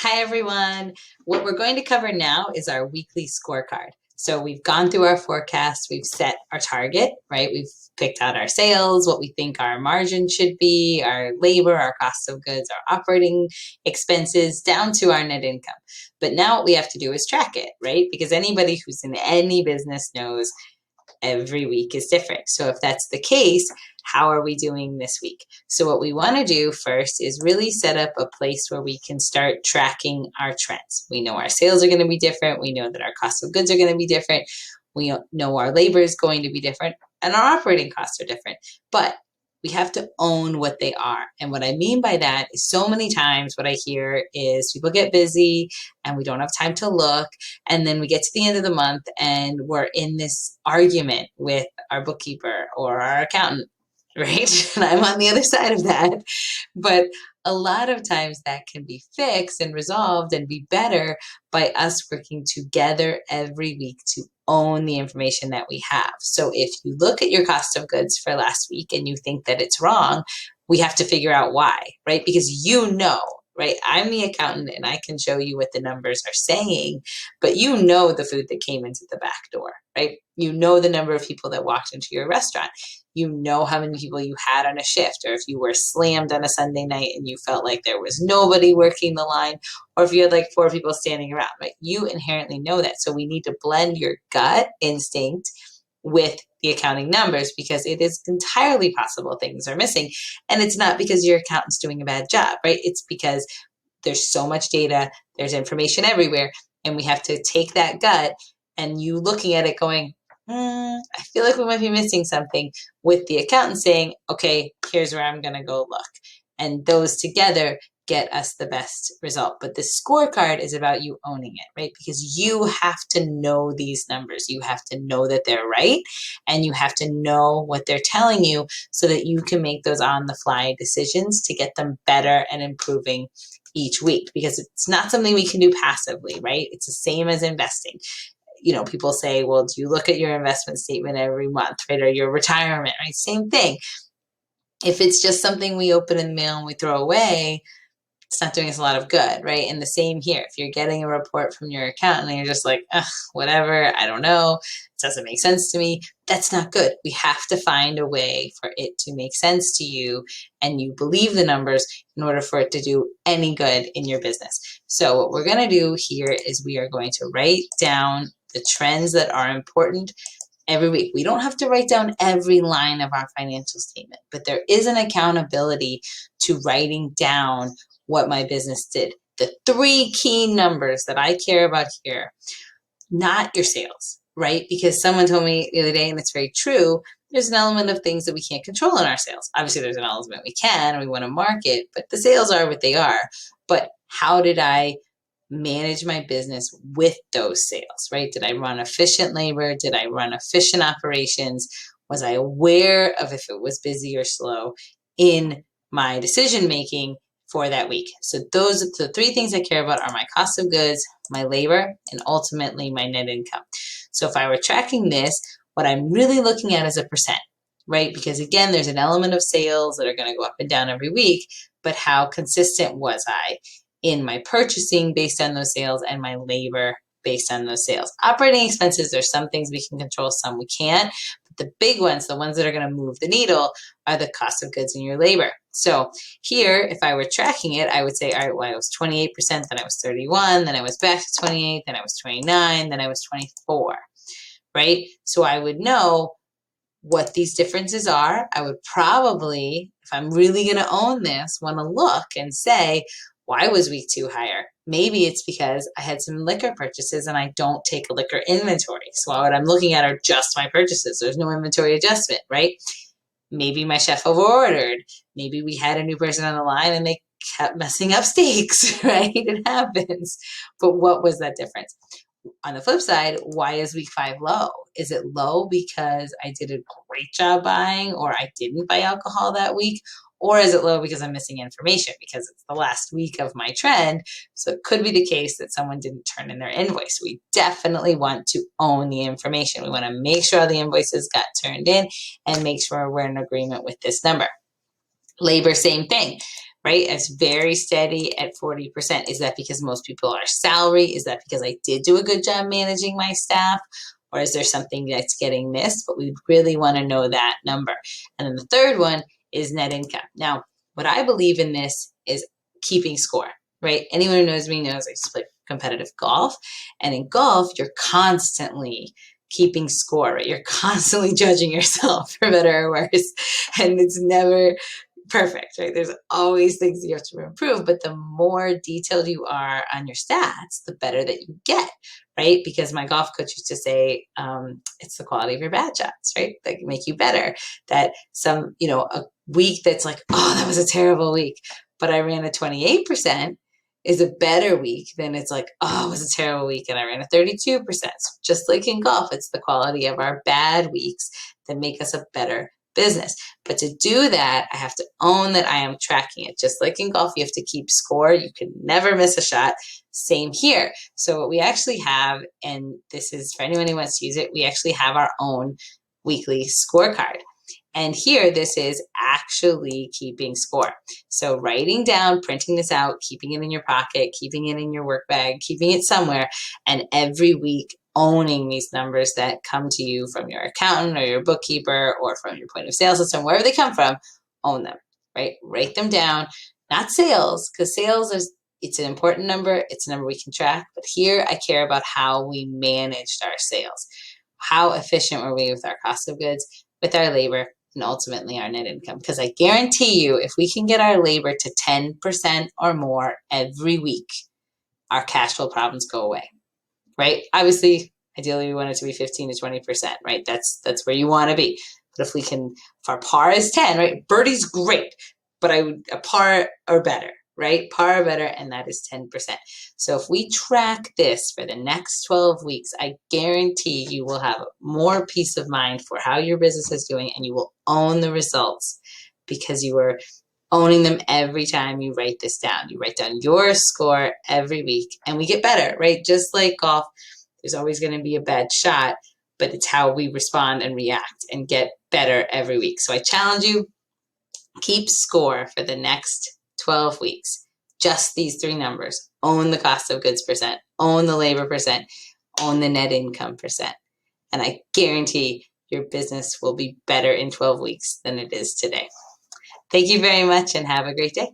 Hi, everyone. What we're going to cover now is our weekly scorecard. So we've gone through our forecast, we've set our target, right? We've picked out our sales, what we think our margin should be, our labor, our cost of goods, our operating expenses, down to our net income. But now what we have to do is track it, right? Because anybody who's in any business knows every week is different. So if that's the case, how are we doing this week? So what we want to do first is really set up a place where we can start tracking our trends. We know our sales are going to be different. We know that our cost of goods are going to be different. We know our labor is going to be different and our operating costs are different. But we have to own what they are. And what I mean by that is so many times what I hear is people get busy and we don't have time to look. And then we get to the end of the month and we're in this argument with our bookkeeper or our accountant, right? And I'm on the other side of that. But a lot of times that can be fixed and resolved and be better by us working together every week to own the information that we have. So if you look at your cost of goods for last week and you think that it's wrong, we have to figure out why, right? Because you know, right? I'm the accountant and I can show you what the numbers are saying, but you know the food that came into the back door, right? You know the number of people that walked into your restaurant. You know how many people you had on a shift, or if you were slammed on a Sunday night and you felt like there was nobody working the line, or if you had like 4 people standing around, right? You inherently know that. So we need to blend your gut instinct with the accounting numbers because it is entirely possible things are missing. And it's not because your accountant's doing a bad job, right? It's because there's so much data, there's information everywhere, and we have to take that gut and you looking at it going, I feel like we might be missing something, with the accountant saying, okay, here's where I'm going to go look. And those together get us the best result. But the scorecard is about you owning it, right? Because you have to know these numbers. You have to know that they're right, and you have to know what they're telling you so that you can make those on the fly decisions to get them better and improving each week, because it's not something we can do passively, right? It's the same as investing. You know, people say, well, do you look at your investment statement every month, right? Or your retirement, right? Same thing. If it's just something we open in the mail and we throw away, it's not doing us a lot of good, right? And the same here. If you're getting a report from your accountant and you're just like, ugh, whatever, I don't know, it doesn't make sense to me, that's not good. We have to find a way for it to make sense to you and you believe the numbers in order for it to do any good in your business. So what we're going to do here is we are going to write down the trends that are important every week. We don't have to write down every line of our financial statement, but there is an accountability to writing down what my business did. The 3 key numbers that I care about here, not your sales, right? Because someone told me the other day, and it's very true, there's an element of things that we can't control in our sales. Obviously, there's an element we can, and we want to market, but the sales are what they are. But how did I manage my business with those sales, right? Did I run efficient labor? Did I run efficient operations? Was I aware of if it was busy or slow in my decision making for that week? So those are the 3 things I care about: are my cost of goods, my labor, and ultimately my net income. So if I were tracking this, what I'm really looking at is a percent, right? Because again, there's an element of sales that are going to go up and down every week, but how consistent was I in my purchasing based on those sales and my labor based on those sales? Operating expenses, there's some things we can control, some we can't. But the big ones, the ones that are going to move the needle, are the cost of goods and your labor. So here, if I were tracking it, I would say, all right, well, I was 28%, then I was 31, then I was back to 28, then I was 29, then I was 24, right? So I would know what these differences are. I would probably, if I'm really going to own this, want to look and say, why was week 2 higher? Maybe it's because I had some liquor purchases and I don't take a liquor inventory. So what I'm looking at are just my purchases. There's no inventory adjustment, right? Maybe my chef overordered. Maybe we had a new person on the line and they kept messing up steaks, right? It happens. But what was that difference? On the flip side, why is week 5 low? Is it low because I did a great job buying, or I didn't buy alcohol that week? Or is it low because I'm missing information because it's the last week of my trend? So it could be the case that someone didn't turn in their invoice. We definitely want to own the information. We want to make sure the invoices got turned in and make sure we're in agreement with this number. Labor, same thing. right? It's very steady at 40%. Is that because most people are salary? Is that because I did do a good job managing my staff? Or is there something that's getting missed? But we really want to know that number. And then the third one is net income. Now, what I believe in this is keeping score, right? Anyone who knows me knows I used to play competitive golf. And in golf, you're constantly keeping score, right? You're constantly judging yourself for better or worse. And it's never perfect, right? There's always things you have to improve, but the more detailed you are on your stats, the better that you get, right? Because my golf coach used to say, it's the quality of your bad shots, right? That make you better. That some, a week that's like, oh, that was a terrible week, but I ran a 28% is a better week than it's like, oh, it was a terrible week and I ran a 32%. So just like in golf, it's the quality of our bad weeks that make us a better business. But to do that, I have to own that I am tracking it. Just like in golf, you have to keep score. You can never miss a shot. Same here. So what we actually have, and this is for anyone who wants to use it, we actually have our own weekly scorecard. And here, this is actually keeping score. So writing down, printing this out, keeping it in your pocket, keeping it in your work bag, keeping it somewhere, and every week owning these numbers that come to you from your accountant or your bookkeeper or from your point of sale system, wherever they come from, own them, right? Write them down, not sales, because sales it's an important number. It's a number we can track. But here I care about how we managed our sales. How efficient were we with our cost of goods, with our labor, and ultimately our net income? Because I guarantee you, if we can get our labor to 10% or more every week, our cash flow problems go away, right? Obviously, ideally, we want it to be 15 to 20%, right? That's where you want to be. But if we can, if our par is 10, right? Birdie's great, but I would a par or better, right? Par or better, and that is 10%. So if we track this for the next 12 weeks, I guarantee you will have more peace of mind for how your business is doing, and you will own the results because you are owning them every time you write this down. You write down your score every week, and we get better, right? Just like golf, there's always going to be a bad shot, but it's how we respond and react and get better every week. So I challenge you, keep score for the next 12 weeks. Just these three numbers. Own the cost of goods percent, own the labor percent, own the net income percent. And I guarantee your business will be better in 12 weeks than it is today. Thank you very much and have a great day.